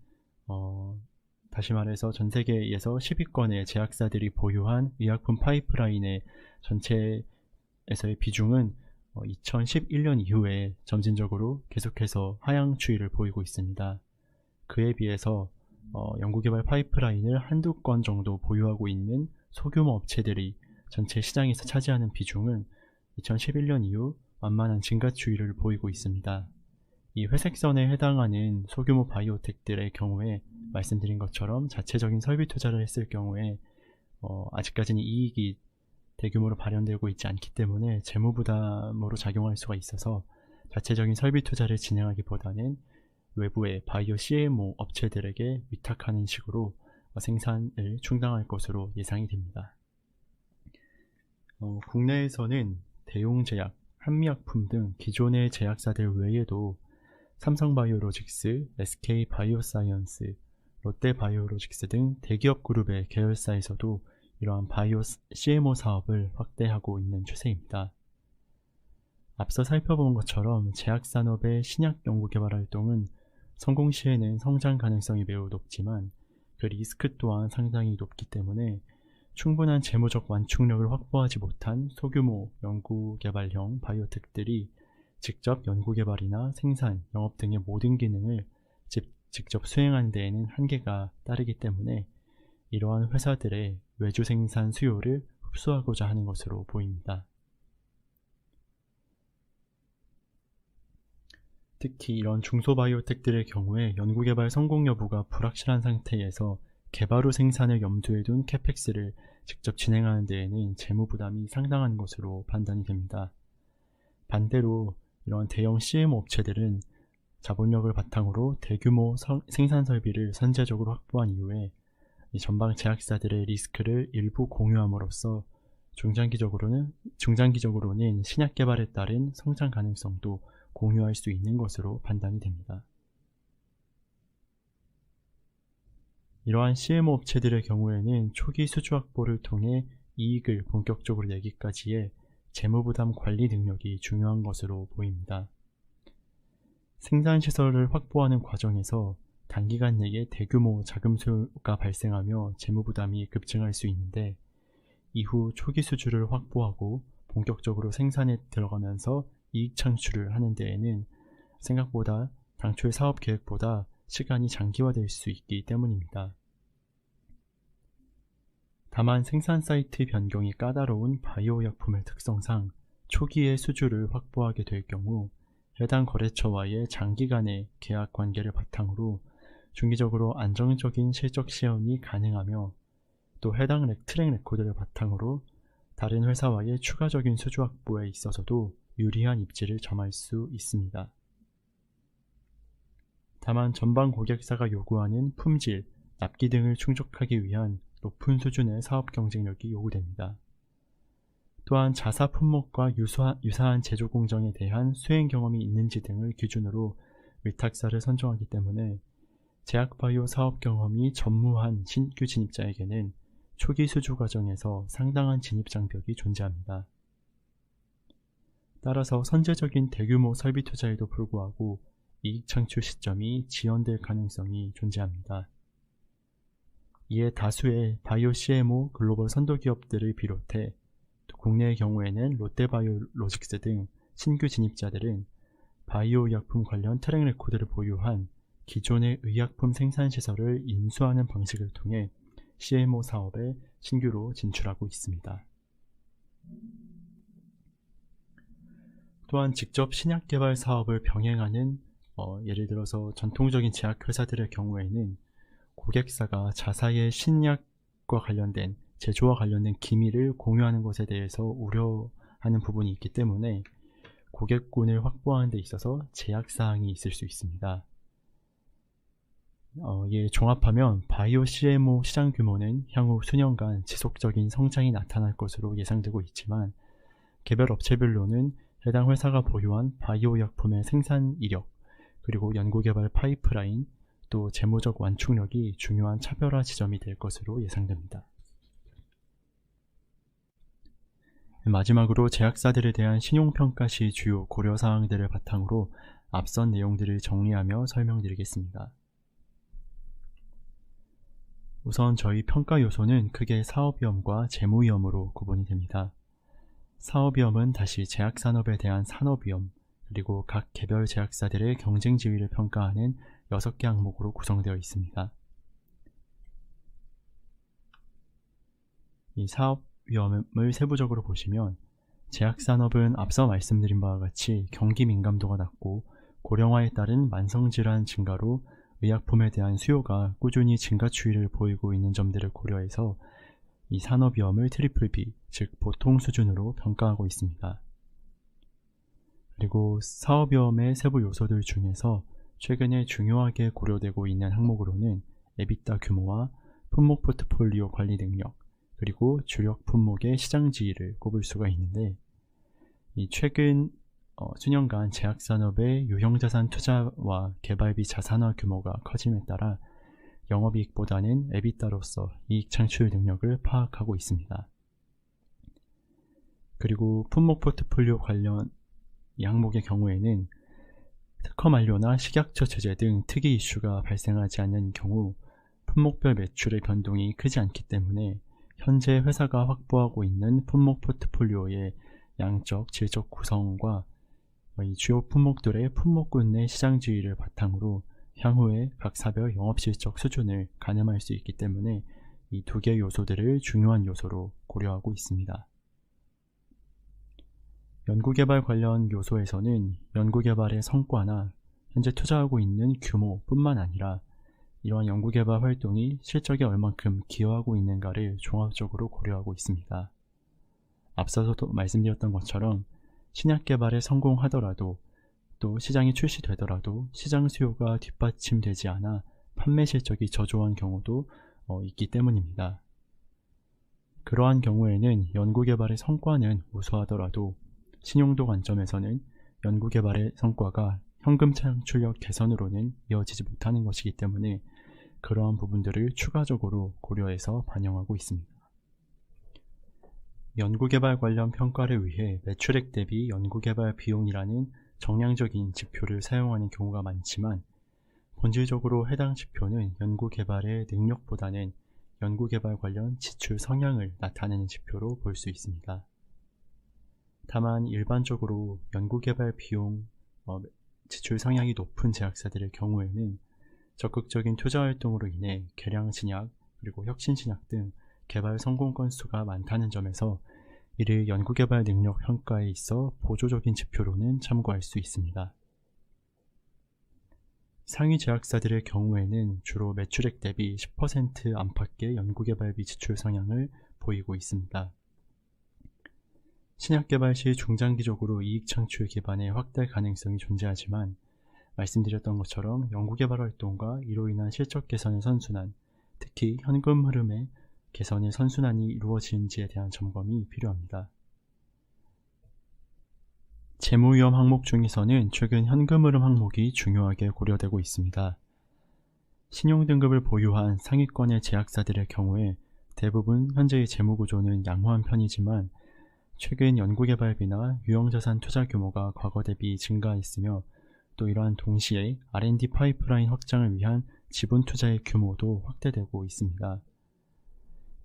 다시 말해서 전 세계에서 10위권의 제약사들이 보유한 의약품 파이프라인의 전체에서의 비중은 2011년 이후에 점진적으로 계속해서 하향 추이를 보이고 있습니다. 그에 비해서 연구개발 파이프라인을 한두 건 정도 보유하고 있는 소규모 업체들이 전체 시장에서 차지하는 비중은 2011년 이후 완만한 증가 추이를 보이고 있습니다. 이 회색선에 해당하는 소규모 바이오텍들의 경우에 말씀드린 것처럼 자체적인 설비 투자를 했을 경우에 아직까지는 이익이 대규모로 발현되고 있지 않기 때문에 재무부담으로 작용할 수가 있어서 자체적인 설비 투자를 진행하기보다는 외부의 바이오 CMO 업체들에게 위탁하는 식으로 생산을 충당할 것으로 예상이 됩니다. 국내에서는 대용제약, 한미약품 등 기존의 제약사들 외에도 삼성바이오로직스, SK바이오사이언스, 롯데바이오로직스 등 대기업 그룹의 계열사에서도 이러한 바이오 CMO 사업을 확대하고 있는 추세입니다. 앞서 살펴본 것처럼 제약산업의 신약 연구개발 활동은 성공 시에는 성장 가능성이 매우 높지만 그 리스크 또한 상당히 높기 때문에 충분한 재무적 완충력을 확보하지 못한 소규모 연구개발형 바이오텍들이 직접 연구개발이나 생산, 영업 등의 모든 기능을 직접 수행하는 데에는 한계가 따르기 때문에 이러한 회사들의 외주 생산 수요를 흡수하고자 하는 것으로 보입니다. 특히 이런 중소바이오텍들의 경우에 연구개발 성공 여부가 불확실한 상태에서 개발 후 생산을 염두에 둔 캐펙스를 직접 진행하는 데에는 재무 부담이 상당한 것으로 판단이 됩니다. 반대로 이런 대형 CMO 업체들은 자본력을 바탕으로 대규모 생산 설비를 선제적으로 확보한 이후에 이 전방 제약사들의 리스크를 일부 공유함으로써 중장기적으로는 신약 개발에 따른 성장 가능성도 공유할 수 있는 것으로 판단이 됩니다. 이러한 CMO 업체들의 경우에는 초기 수주 확보를 통해 이익을 본격적으로 내기까지의 재무부담 관리 능력이 중요한 것으로 보입니다. 생산시설을 확보하는 과정에서 단기간 내에 대규모 자금 소요가 발생하며 재무부담이 급증할 수 있는데 이후 초기 수주를 확보하고 본격적으로 생산에 들어가면서 이익 창출을 하는 데에는 생각보다 당초의 사업 계획보다 시간이 장기화될 수 있기 때문입니다. 다만 생산 사이트 변경이 까다로운 바이오 약품의 특성상 초기에 수주를 확보하게 될 경우 해당 거래처와의 장기간의 계약 관계를 바탕으로 중기적으로 안정적인 실적 시현이 가능하며 또 해당 트랙 레코드를 바탕으로 다른 회사와의 추가적인 수주 확보에 있어서도 유리한 입지를 점할 수 있습니다. 다만 전방 고객사가 요구하는 품질, 납기 등을 충족하기 위한 높은 수준의 사업 경쟁력이 요구됩니다. 또한 자사 품목과 유사한 제조 공정에 대한 수행 경험이 있는지 등을 기준으로 위탁사를 선정하기 때문에 제약바이오 사업 경험이 전무한 신규 진입자에게는 초기 수주 과정에서 상당한 진입 장벽이 존재합니다. 따라서 선제적인 대규모 설비 투자에도 불구하고 이익 창출 시점이 지연될 가능성이 존재합니다. 이에 다수의 바이오 CMO 글로벌 선도 기업들을 비롯해 국내의 경우에는 롯데바이오로직스 등 신규 진입자들은 바이오 의약품 관련 트랙 레코드를 보유한 기존의 의약품 생산 시설을 인수하는 방식을 통해 CMO 사업에 신규로 진출하고 있습니다. 또한 직접 신약 개발 사업을 병행하는 예를 들어서 전통적인 제약회사들의 경우에는 고객사가 자사의 신약과 관련된 제조와 관련된 기밀을 공유하는 것에 대해서 우려하는 부분이 있기 때문에 고객군을 확보하는 데 있어서 제약사항이 있을 수 있습니다. 이에 종합하면 바이오 CMO 시장 규모는 향후 수년간 지속적인 성장이 나타날 것으로 예상되고 있지만 개별 업체별로는 해당 회사가 보유한 바이오 약품의 생산 이력, 그리고 연구개발 파이프라인, 또 재무적 완충력이 중요한 차별화 지점이 될 것으로 예상됩니다. 마지막으로 제약사들에 대한 신용평가 시 주요 고려사항들을 바탕으로 앞선 내용들을 정리하며 설명드리겠습니다. 우선 저희 평가 요소는 크게 사업위험과 재무위험으로 구분이 됩니다. 사업위험은 다시 제약산업에 대한 산업위험, 그리고 각 개별 제약사들의 경쟁 지위를 평가하는 6개 항목으로 구성되어 있습니다. 이 사업위험을 세부적으로 보시면 제약산업은 앞서 말씀드린 바와 같이 경기 민감도가 낮고 고령화에 따른 만성질환 증가로 의약품에 대한 수요가 꾸준히 증가 추이를 보이고 있는 점들을 고려해서 이 산업위험을 BBB, 즉 보통 수준으로 평가하고 있습니다. 그리고 사업위험의 세부 요소들 중에서 최근에 중요하게 고려되고 있는 항목으로는 에비타 규모와 품목 포트폴리오 관리 능력, 그리고 주력 품목의 시장 지위를 꼽을 수가 있는데, 이 최근 수년간 제약산업의 유형자산 투자와 개발비 자산화 규모가 커짐에 따라 영업이익보다는 에비타로서 이익 창출 능력을 파악하고 있습니다. 그리고 품목 포트폴리오 관련 이 항목의 경우에는 특허 만료나 식약처 제재 등 특이 이슈가 발생하지 않는 경우 품목별 매출의 변동이 크지 않기 때문에 현재 회사가 확보하고 있는 품목 포트폴리오의 양적, 질적 구성과 이 주요 품목들의 품목군 내 시장 지위를 바탕으로 향후에 각 사별 영업실적 수준을 가늠할 수 있기 때문에 이 두 개의 요소들을 중요한 요소로 고려하고 있습니다. 연구개발 관련 요소에서는 연구개발의 성과나 현재 투자하고 있는 규모뿐만 아니라 이러한 연구개발 활동이 실적에 얼만큼 기여하고 있는가를 종합적으로 고려하고 있습니다. 앞서서도 말씀드렸던 것처럼 신약 개발에 성공하더라도 또 시장에 출시되더라도 시장 수요가 뒷받침되지 않아 판매 실적이 저조한 경우도 있기 때문입니다. 그러한 경우에는 연구개발의 성과는 우수하더라도 신용도 관점에서는 연구개발의 성과가 현금 창출력 개선으로는 이어지지 못하는 것이기 때문에 그러한 부분들을 추가적으로 고려해서 반영하고 있습니다. 연구개발 관련 평가를 위해 매출액 대비 연구개발 비용이라는 정량적인 지표를 사용하는 경우가 많지만 본질적으로 해당 지표는 연구개발의 능력보다는 연구개발 관련 지출 성향을 나타내는 지표로 볼 수 있습니다. 다만 일반적으로 연구개발 비용 지출 성향이 높은 제약사들의 경우에는 적극적인 투자활동으로 인해 개량 신약 그리고 혁신 신약 등 개발 성공 건수가 많다는 점에서 이를 연구개발 능력 평가에 있어 보조적인 지표로는 참고할 수 있습니다. 상위 제약사들의 경우에는 주로 매출액 대비 10% 안팎의 연구개발비 지출 성향을 보이고 있습니다. 신약 개발 시 중장기적으로 이익 창출 기반의 확대 가능성이 존재하지만 말씀드렸던 것처럼 연구개발 활동과 이로 인한 실적 개선의 선순환, 특히 현금 흐름의 개선의 선순환이 이루어지는지에 대한 점검이 필요합니다. 재무위험 항목 중에서는 최근 현금 흐름 항목이 중요하게 고려되고 있습니다. 신용등급을 보유한 상위권의 제약사들의 경우에 대부분 현재의 재무구조는 양호한 편이지만 최근 연구개발비나 유형자산 투자 규모가 과거 대비 증가했으며 또 이러한 동시에 R&D 파이프라인 확장을 위한 지분 투자의 규모도 확대되고 있습니다.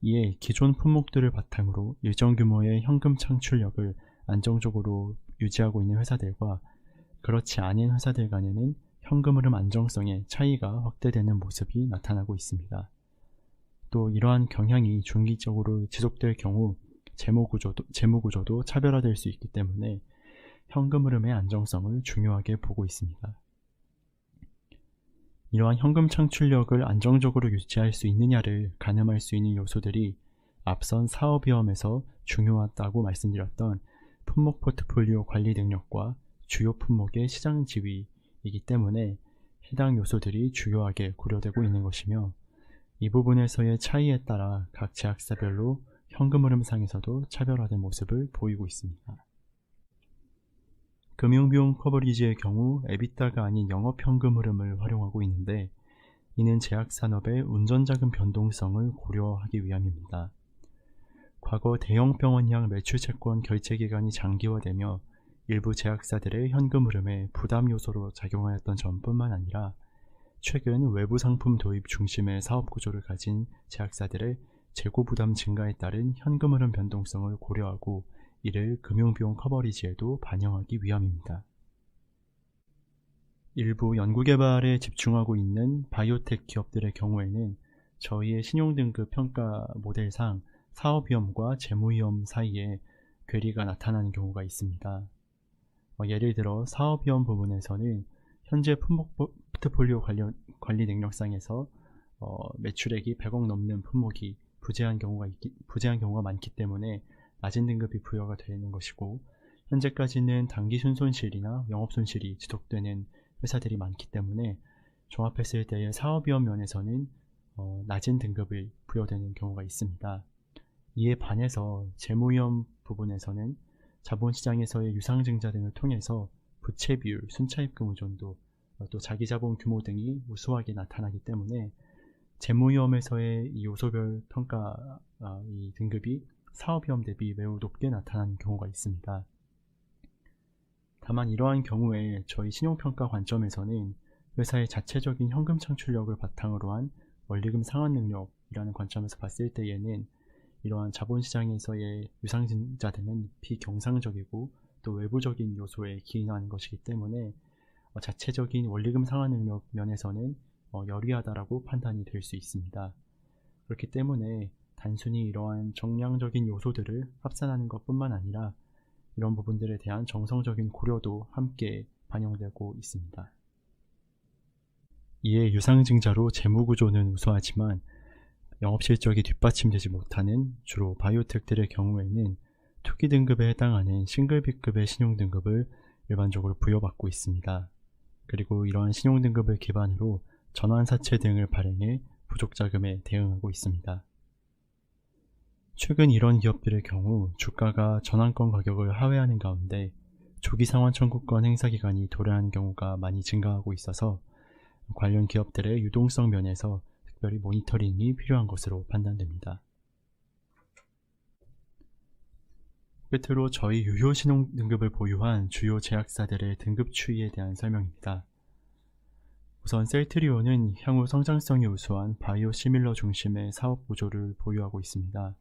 이에 기존 품목들을 바탕으로 일정 규모의 현금 창출력을 안정적으로 유지하고 있는 회사들과 그렇지 않은 회사들 간에는 현금 흐름 안정성의 차이가 확대되는 모습이 나타나고 있습니다. 또 이러한 경향이 중기적으로 지속될 경우 재무구조도 차별화될 수 있기 때문에 현금 흐름의 안정성을 중요하게 보고 있습니다. 이러한 현금 창출력을 안정적으로 유지할 수 있느냐를 가늠할 수 있는 요소들이 앞선 사업위험에서 중요하다고 말씀드렸던 품목 포트폴리오 관리 능력과 주요 품목의 시장 지위이기 때문에 해당 요소들이 주요하게 고려되고 있는 것이며 이 부분에서의 차이에 따라 각 제약사별로 현금 흐름상에서도 차별화된 모습을 보이고 있습니다. 금융비용 커버리지의 경우 에비타가 아닌 영업현금 흐름을 활용하고 있는데 이는 제약산업의 운전자금 변동성을 고려하기 위함입니다. 과거 대형 병원형 매출채권 결제기간이 장기화되며 일부 제약사들의 현금 흐름에 부담 요소로 작용하였던 점뿐만 아니라 최근 외부 상품 도입 중심의 사업구조를 가진 제약사들의 재고 부담 증가에 따른 현금 흐름 변동성을 고려하고 이를 금융비용 커버리지에도 반영하기 위함입니다. 일부 연구개발에 집중하고 있는 바이오텍 기업들의 경우에는 저희의 신용등급 평가 모델상 사업위험과 재무위험 사이에 괴리가 나타나는 경우가 있습니다. 예를 들어 사업위험 부분에서는 현재 품목 포트폴리오 관리 능력상에서 매출액이 100억 넘는 품목이 부재한 경우가 많기 때문에 낮은 등급이 부여가 되는 것이고 현재까지는 단기 순손실이나 영업손실이 지속되는 회사들이 많기 때문에 종합했을 때의 사업위험 면에서는 낮은 등급을 부여되는 경우가 있습니다. 이에 반해서 재무위험 부분에서는 자본시장에서의 유상증자 등을 통해서 부채 비율, 순차입금 의존도, 또 자기자본 규모 등이 우수하게 나타나기 때문에 재무위험에서의 이 요소별 평가 이 등급이 사업위험 대비 매우 높게 나타나는 경우가 있습니다. 다만 이러한 경우에 저희 신용평가 관점에서는 회사의 자체적인 현금 창출력을 바탕으로 한 원리금 상환 능력이라는 관점에서 봤을 때에는 이러한 자본시장에서의 유상증자 등은 비경상적이고 또 외부적인 요소에 기인하는 것이기 때문에 자체적인 원리금 상환 능력 면에서는 여리하다라고 판단이 될 수 있습니다. 그렇기 때문에 단순히 이러한 정량적인 요소들을 합산하는 것뿐만 아니라 이런 부분들에 대한 정성적인 고려도 함께 반영되고 있습니다. 이에 유상증자로 재무구조는 우수하지만 영업실적이 뒷받침되지 못하는 주로 바이오텍들의 경우에는 투기 등급에 해당하는 싱글 B급의 신용등급을 일반적으로 부여받고 있습니다. 그리고 이러한 신용등급을 기반으로 전환사채 등을 발행해 부족자금에 대응하고 있습니다. 최근 이런 기업들의 경우 주가가 전환권 가격을 하회하는 가운데 조기 상환 청구권 행사 기간이 도래하는 경우가 많이 증가하고 있어서 관련 기업들의 유동성 면에서 특별히 모니터링이 필요한 것으로 판단됩니다. 끝으로 저희 유효 신용 등급을 보유한 주요 제약사들의 등급 추이에 대한 설명입니다. 우선 셀트리온은 향후 성장성이 우수한 바이오 시밀러 중심의 사업 구조를 보유하고 있습니다.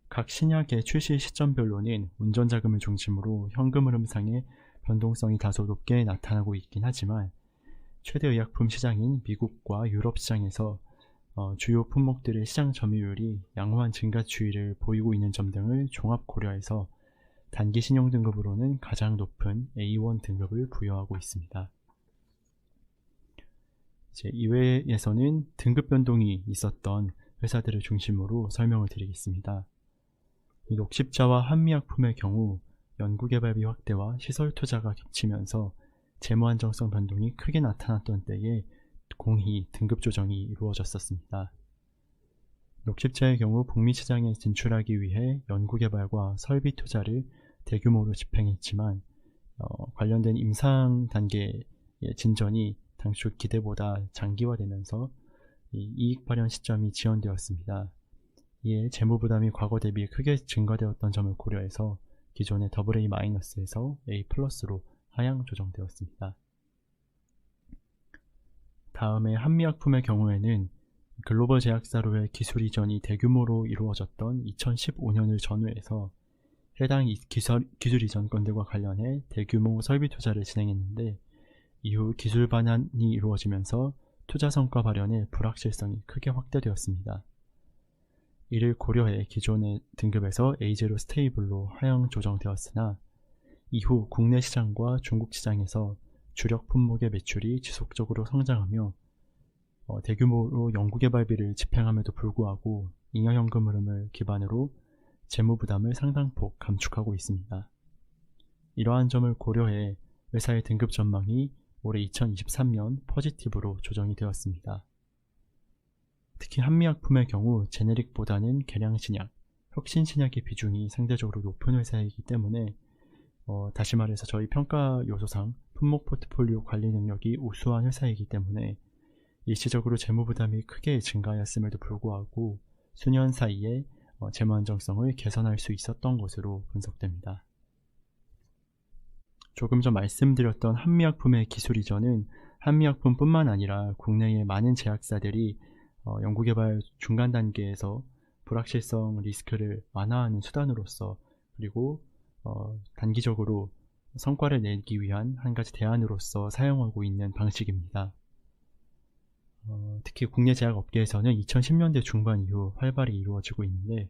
각 신약의 출시 시점별로는 운전자금을 중심으로 현금 흐름상의 변동성이 다소 높게 나타나고 있긴 하지만 최대 의약품 시장인 미국과 유럽 시장에서 주요 품목들의 시장 점유율이 양호한 증가 추이를 보이고 있는 점 등을 종합 고려해서 단기 신용 등급으로는 가장 높은 A1 등급을 부여하고 있습니다. 이외에서는 등급 변동이 있었던 회사들을 중심으로 설명을 드리겠습니다. 녹십자와 한미약품의 경우 연구개발비 확대와 시설 투자가 겹치면서 재무 안정성 변동이 크게 나타났던 때에 공히 등급 조정이 이루어졌었습니다. 녹십자의 경우 북미 시장에 진출하기 위해 연구개발과 설비 투자를 대규모로 집행했지만 관련된 임상 단계의 진전이 당초 기대보다 장기화되면서 이익 발현 시점이 지연되었습니다. 이에 재무부담이 과거 대비 크게 증가되었던 점을 고려해서 기존의 AA-에서 A+로 하향 조정되었습니다. 다음에 한미약품의 경우에는 글로벌 제약사로의 기술 이전이 대규모로 이루어졌던 2015년을 전후해서 해당 기술 이전 건들과 관련해 대규모 설비 투자를 진행했는데 이후 기술 반환이 이루어지면서 투자 성과 발현의 불확실성이 크게 확대되었습니다. 이를 고려해 기존의 등급에서 A0 스테이블로 하향 조정되었으나 이후 국내 시장과 중국 시장에서 주력 품목의 매출이 지속적으로 성장하며 대규모로 연구개발비를 집행함에도 불구하고 잉여현금 흐름을 기반으로 재무부담을 상당폭 감축하고 있습니다. 이러한 점을 고려해 회사의 등급 전망이 올해 2023년 포지티브로 조정이 되었습니다. 특히 한미약품의 경우 제네릭보다는 계량신약, 혁신신약의 비중이 상대적으로 높은 회사이기 때문에 다시 말해서 저희 평가 요소상 품목 포트폴리오 관리 능력이 우수한 회사이기 때문에 일시적으로 재무부담이 크게 증가하였음에도 불구하고 수년 사이에 재무 안정성을 개선할 수 있었던 것으로 분석됩니다. 조금 전 말씀드렸던 한미약품의 기술 이전은 한미약품뿐만 아니라 국내의 많은 제약사들이 연구개발 중간 단계에서 불확실성 리스크를 완화하는 수단으로서 그리고 단기적으로 성과를 내기 위한 한 가지 대안으로서 사용하고 있는 방식입니다. 특히 국내 제약업계에서는 2010년대 중반 이후 활발히 이루어지고 있는데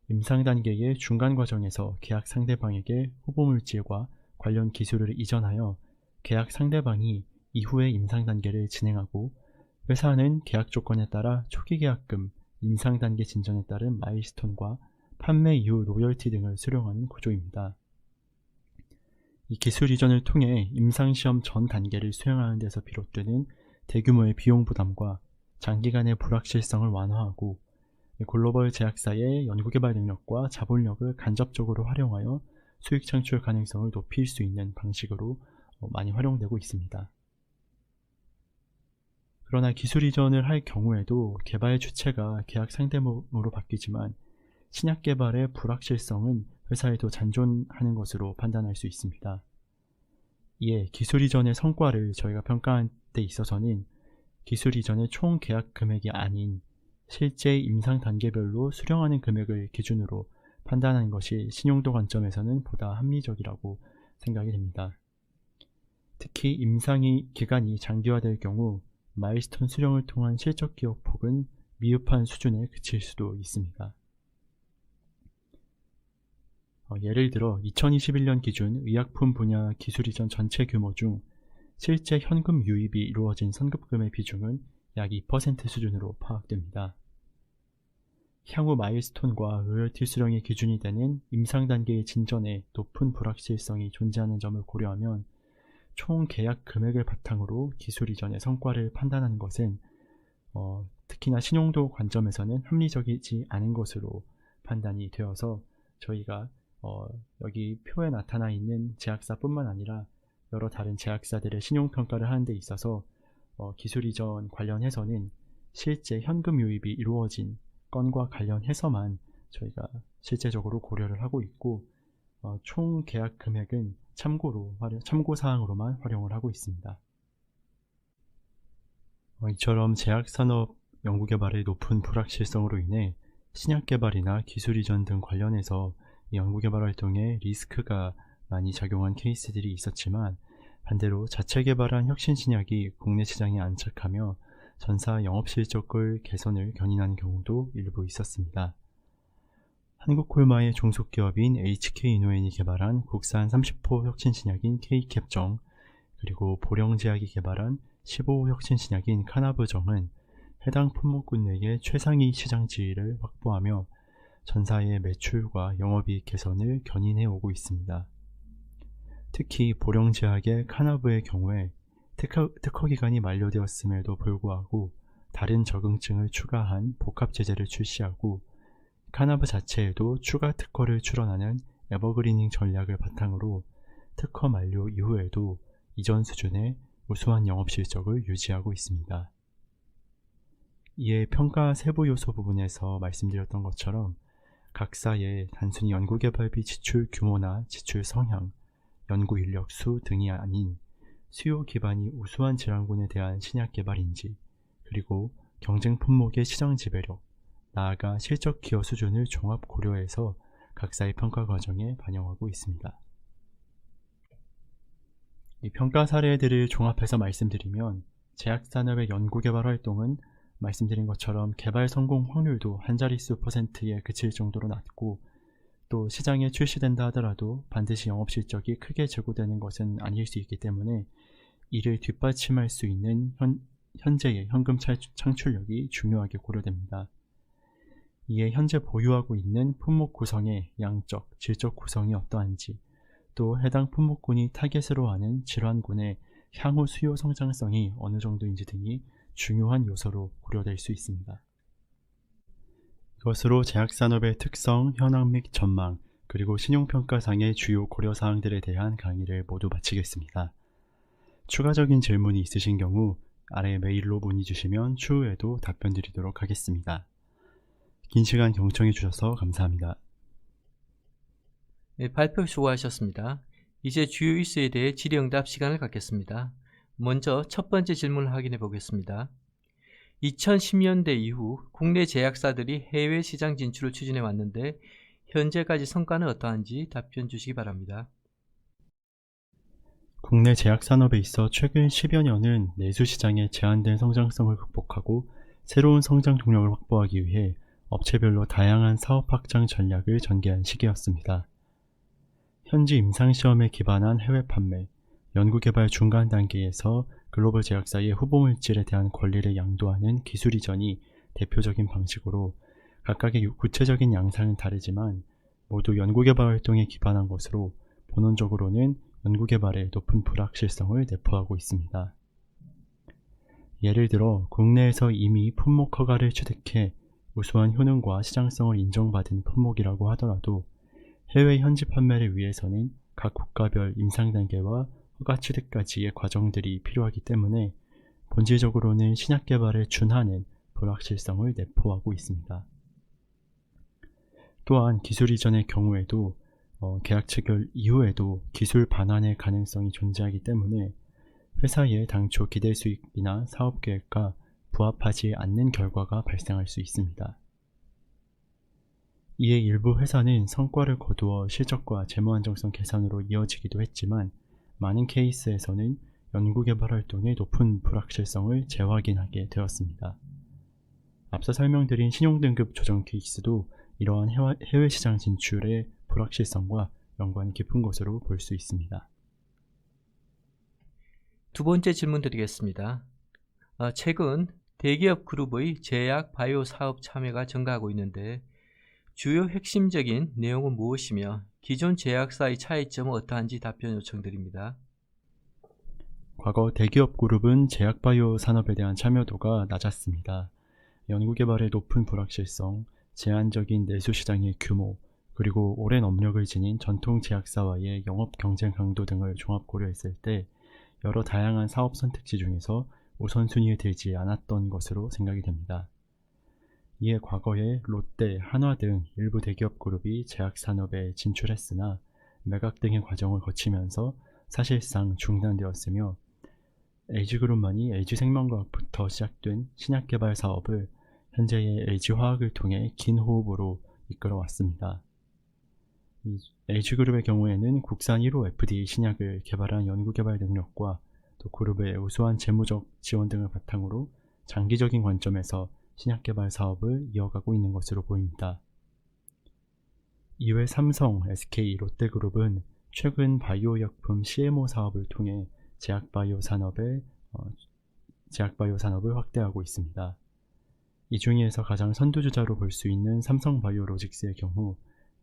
임상 단계의 중간 과정에서 계약 상대방에게 후보물질과 관련 기술을 이전하여 계약 상대방이 이후의 임상 단계를 진행하고 회사는 계약 조건에 따라 초기 계약금, 임상 단계 진전에 따른 마일스톤과 판매 이후 로열티 등을 수령하는 구조입니다. 이 기술 이전을 통해 임상시험 전 단계를 수행하는 데서 비롯되는 대규모의 비용 부담과 장기간의 불확실성을 완화하고 글로벌 제약사의 연구개발 능력과 자본력을 간접적으로 활용하여 수익 창출 가능성을 높일 수 있는 방식으로 많이 활용되고 있습니다. 그러나 기술 이전을 할 경우에도 개발 주체가 계약 상대모로 바뀌지만 신약 개발의 불확실성은 회사에도 잔존하는 것으로 판단할 수 있습니다. 이에 기술 이전의 성과를 저희가 평가한 데 있어서는 기술 이전의 총 계약 금액이 아닌 실제 임상 단계별로 수령하는 금액을 기준으로 판단하는 것이 신용도 관점에서는 보다 합리적이라고 생각이 됩니다. 특히 임상이 기간이 장기화될 경우 마일스톤 수령을 통한 실적 기여폭은 미흡한 수준에 그칠 수도 있습니다. 예를 들어 2021년 기준 의약품 분야 기술 이전 전체 규모 중 실제 현금 유입이 이루어진 선급금의 비중은 약 2% 수준으로 파악됩니다. 향후 마일스톤과 로열티 수령의 기준이 되는 임상 단계의 진전에 높은 불확실성이 존재하는 점을 고려하면 총 계약 금액을 바탕으로 기술 이전의 성과를 판단하는 것은 특히나 신용도 관점에서는 합리적이지 않은 것으로 판단이 되어서 저희가 여기 표에 나타나 있는 제약사뿐만 아니라 여러 다른 제약사들의 신용평가를 하는 데 있어서 기술 이전 관련해서는 실제 현금 유입이 이루어진 건과 관련해서만 저희가 실제적으로 고려를 하고 있고 총 계약 금액은 참고사항으로만 활용을 하고 있습니다. 이처럼 제약산업 연구개발의 높은 불확실성으로 인해 신약개발이나 기술 이전 등 관련해서 연구개발 활동에 리스크가 많이 작용한 케이스들이 있었지만 반대로 자체 개발한 혁신 신약이 국내 시장에 안착하며 전사 영업실적을 개선을 견인하는 경우도 일부 있었습니다. 한국콜마의 종속기업인 HK이노엔이 개발한 국산 30호 혁신신약인 K캡정, 그리고 보령제약이 개발한 15호 혁신신약인 카나브정은 해당 품목군 내의 최상위 시장 지위를 확보하며 전사의 매출과 영업이익 개선을 견인해 오고 있습니다. 특히 보령제약의 카나브의 경우에 특허 기간이 만료되었음에도 불구하고 다른 적응증을 추가한 복합제재를 출시하고 카나브 자체에도 추가 특허를 출원하는 에버그리닝 전략을 바탕으로 특허 만료 이후에도 이전 수준의 우수한 영업실적을 유지하고 있습니다. 이에 평가 세부 요소 부분에서 말씀드렸던 것처럼 각사의 단순히 연구개발비 지출 규모나 지출 성향, 연구 인력 수 등이 아닌 수요 기반이 우수한 질환군에 대한 신약 개발인지, 그리고 경쟁 품목의 시장 지배력, 나아가 실적 기여 수준을 종합 고려해서 각사의 평가 과정에 반영하고 있습니다. 이 평가 사례들을 종합해서 말씀드리면 제약산업의 연구개발 활동은 말씀드린 것처럼 개발 성공 확률도 한 자릿수 %에 그칠 정도로 낮고 또 시장에 출시된다 하더라도 반드시 영업실적이 크게 제고되는 것은 아닐 수 있기 때문에 이를 뒷받침할 수 있는 현재의 현금 창출력이 중요하게 고려됩니다. 이에 현재 보유하고 있는 품목 구성의 양적, 질적 구성이 어떠한지, 또 해당 품목군이 타겟으로 하는 질환군의 향후 수요 성장성이 어느 정도인지 등이 중요한 요소로 고려될 수 있습니다. 이것으로 제약산업의 특성, 현황 및 전망, 그리고 신용평가상의 주요 고려사항들에 대한 강의를 모두 마치겠습니다. 추가적인 질문이 있으신 경우 아래 메일로 문의 주시면 추후에도 답변 드리도록 하겠습니다. 긴 시간 경청해 주셔서 감사합니다. 네, 발표 수고하셨습니다. 이제 주요 이슈에 대해 질의응답 시간을 갖겠습니다. 먼저 첫 번째 질문을 확인해 보겠습니다. 2010년대 이후 국내 제약사들이 해외 시장 진출을 추진해 왔는데 현재까지 성과는 어떠한지 답변 주시기 바랍니다. 국내 제약산업에 있어 최근 10여 년은 내수 시장의 제한된 성장성을 극복하고 새로운 성장 동력을 확보하기 위해 업체별로 다양한 사업 확장 전략을 전개한 시기였습니다. 현지 임상시험에 기반한 해외 판매, 연구개발 중간 단계에서 글로벌 제약사의 후보물질에 대한 권리를 양도하는 기술 이전이 대표적인 방식으로 각각의 구체적인 양상은 다르지만 모두 연구개발 활동에 기반한 것으로 본원적으로는 연구개발의 높은 불확실성을 내포하고 있습니다. 예를 들어 국내에서 이미 품목 허가를 취득해 우수한 효능과 시장성을 인정받은 품목이라고 하더라도 해외 현지 판매를 위해서는 각 국가별 임상 단계와 허가 취득까지의 과정들이 필요하기 때문에 본질적으로는 신약 개발에 준하는 불확실성을 내포하고 있습니다. 또한 기술 이전의 경우에도 계약 체결 이후에도 기술 반환의 가능성이 존재하기 때문에 회사의 당초 기대 수익이나 사업 계획과 부합하지 않는 결과가 발생할 수 있습니다. 이에 일부 회사는 성과를 거두어 실적과 재무 안정성 개선으로 이어지기도 했지만 많은 케이스에서는 연구개발 활동의 높은 불확실성을 재확인하게 되었습니다. 앞서 설명드린 신용등급 조정 케이스도 이러한 해외 시장 진출의 불확실성과 연관이 깊은 것으로 볼 수 있습니다. 두 번째 질문 드리겠습니다. 최근 대기업 그룹의 제약 바이오 사업 참여가 증가하고 있는데 주요 핵심적인 내용은 무엇이며 기존 제약사의 차이점은 어떠한지 답변 요청드립니다. 과거 대기업 그룹은 제약 바이오 산업에 대한 참여도가 낮았습니다. 연구개발의 높은 불확실성, 제한적인 내수 시장의 규모, 그리고 오랜 업력을 지닌 전통 제약사와의 영업 경쟁 강도 등을 종합 고려했을 때 여러 다양한 사업 선택지 중에서 우선순위에 들지 않았던 것으로 생각이 됩니다. 이에 과거에 롯데, 한화 등 일부 대기업 그룹이 제약 산업에 진출했으나 매각 등의 과정을 거치면서 사실상 중단되었으며 LG그룹만이 LG생명과학부터 시작된 신약 개발 사업을 현재의 LG화학을 통해 긴 호흡으로 이끌어왔습니다. LG그룹의 경우에는 국산 1호 FDA 신약을 개발한 연구개발 능력과 또 그룹의 우수한 재무적 지원 등을 바탕으로 장기적인 관점에서 신약 개발 사업을 이어가고 있는 것으로 보입니다. 이외 삼성, SK, 롯데그룹은 최근 바이오약품 CMO 사업을 통해 제약 바이오 산업을 확대하고 있습니다. 이 중에서 가장 선두주자로 볼 수 있는 삼성바이오로직스의 경우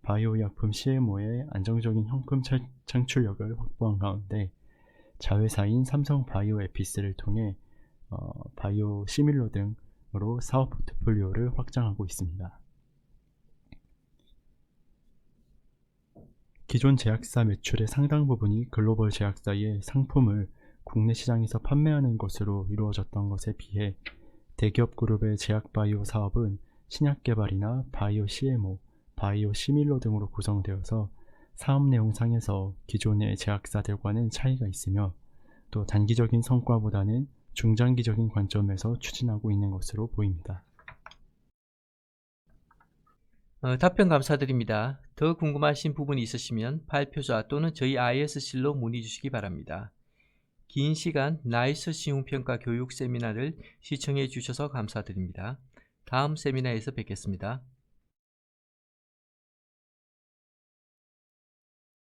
바이오약품 CMO의 안정적인 현금 창출력을 확보한 가운데 자회사인 삼성바이오에피스를 통해 바이오 시밀러 등으로 사업 포트폴리오를 확장하고 있습니다. 기존 제약사 매출의 상당 부분이 글로벌 제약사의 상품을 국내 시장에서 판매하는 것으로 이루어졌던 것에 비해 대기업 그룹의 제약 바이오 사업은 신약 개발이나 바이오 CMO, 바이오 시밀러 등으로 구성되어서 사업 내용상에서 기존의 제약사들과는 차이가 있으며 또 단기적인 성과보다는 중장기적인 관점에서 추진하고 있는 것으로 보입니다. 답변 감사드립니다. 더 궁금하신 부분이 있으시면 발표자 또는 저희 IS실로 문의 주시기 바랍니다. 긴 시간 나이스 시흥평가 교육 세미나를 시청해 주셔서 감사드립니다. 다음 세미나에서 뵙겠습니다.